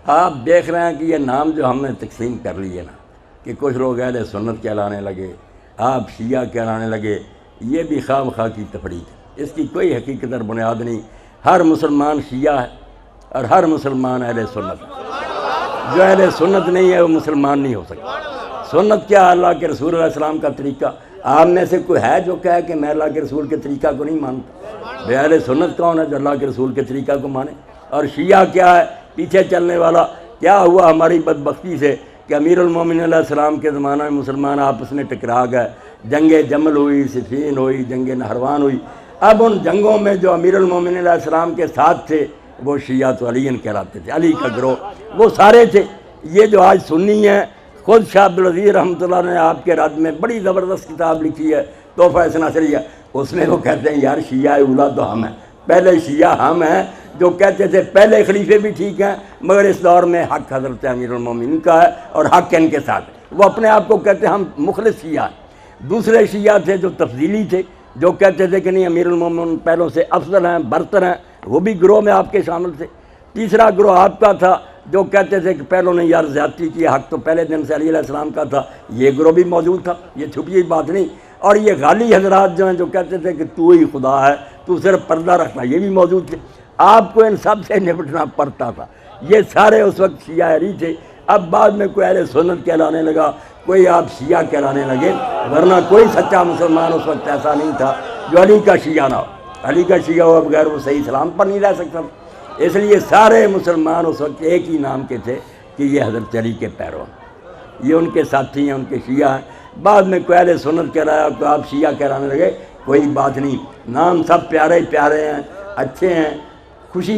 آپ دیکھ رہے ہیں کہ یہ نام جو ہم نے تقسیم کر لیے نا، کہ کچھ لوگ اہل سنت کہلانے لگے، آپ شیعہ کہلانے لگے، یہ بھی خواہ مخواہ کی تفریق ہے، اس کی کوئی حقیقت اور بنیاد نہیں۔ ہر مسلمان شیعہ ہے اور ہر مسلمان اہل سنت ہے۔ جو اہل سنت نہیں ہے وہ مسلمان نہیں ہو سکتا۔ سنت کیا؟ اللہ کے رسول علیہ السلام کا طریقہ۔ آپ میں سے کوئی ہے جو کہے کہ میں اللہ کے رسول کے طریقہ کو نہیں مانتا؟ بے اہل سنت کون ہے جو اللہ کے رسول کے طریقہ کو مانے؟ اور شیعہ کیا ہے؟ پیچھے چلنے والا۔ کیا ہوا ہماری بدبختی سے کہ امیر المومنین علیہ السلام کے زمانہ میں مسلمان آپس میں ٹکرا گئے، جنگ جمل ہوئی، صفین ہوئی، جنگ نہروان ہوئی۔ اب ان جنگوں میں جو امیر المومنین علیہ السلام کے ساتھ تھے وہ شیعہ تو علی کہلاتے تھے، علی کا گروہ، وہ سارے تھے۔ یہ جو آج سنی ہیں، خود شاہ عبدالعزیز رحمۃ اللہ نے آپ کے رد میں بڑی زبردست کتاب لکھی ہے، تحفہ اثناعشریہ، اس میں وہ کہتے ہیں یار شیعہ اولا تو ہم ہیں، پہلے شیعہ ہم ہیں، جو کہتے تھے پہلے خلیفے بھی ٹھیک ہیں مگر اس دور میں حق حضرت امیر المومنین کا ہے اور حق ان کے ساتھ ہے۔ وہ اپنے آپ کو کہتے ہیں ہم مخلص شیعہ ہیں۔ دوسرے شیعہ تھے جو تفضیلی تھے، جو کہتے تھے کہ نہیں امیر المومنین پہلوں سے افضل ہیں، برتر ہیں، وہ بھی گروہ میں آپ کے شامل تھے۔ تیسرا گروہ آپ کا تھا جو کہتے تھے کہ پہلوں نے یار زیادتی کی، حق تو پہلے دن سے علی علیہ السلام کا تھا، یہ گروہ بھی موجود تھا، یہ چھپی ہوئی بات نہیں۔ اور یہ غالی حضرات جو ہیں جو کہتے تھے کہ تو ہی خدا ہے، تو صرف پردہ رکھنا، یہ بھی موجود تھے۔ آپ کو ان سب سے نپٹنا پڑتا تھا۔ یہ سارے اس وقت شیعہ علی تھے۔ اب بعد میں کوئی اہل سنت کہلانے لگا، کوئی آپ شیعہ کہلانے لگے، ورنہ کوئی سچا مسلمان اس وقت ایسا نہیں تھا جو علی کا شیعہ نہ ہو۔ علی کا شیعہ ہو بغیر وہ صحیح اسلام پر نہیں رہ سکتا۔ اس لیے سارے مسلمان اس وقت ایک ہی نام کے تھے کہ یہ حضرت علی کے پیرو ہیں، یہ ان کے ساتھی ہیں، ان کے شیعہ ہیں۔ بعد میں کوئی اہل سنت کہلایا تو آپ شیعہ کہلانے لگے، کوئی بات نہیں، نام سب پیارے پیارے ہیں، اچھے ہیں، خوشی